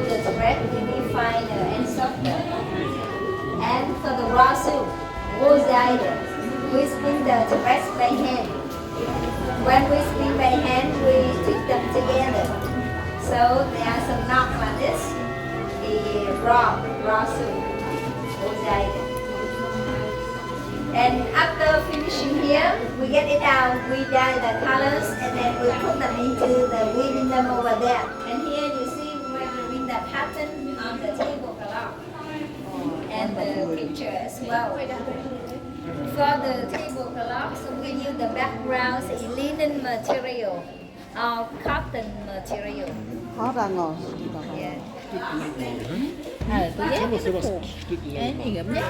the thread will be finer and softer. And for the raw silk, wool dyed, we spin the threads by hand. When we spin by hand, we stick them together. So there are some knots like this. The raw silk, wool dyed. And after finishing here, we get it out, we dye the colors, and then we put them into the weaving them over there. And here you see we're doing the pattern on the tablecloth and the picture as well. For the tablecloth, so we use the background is linen material or cotton material. Cotton. Yeah. tôi ghét cái phục cái gì gấm nhất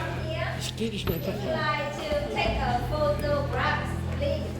If you like to take a photograph, please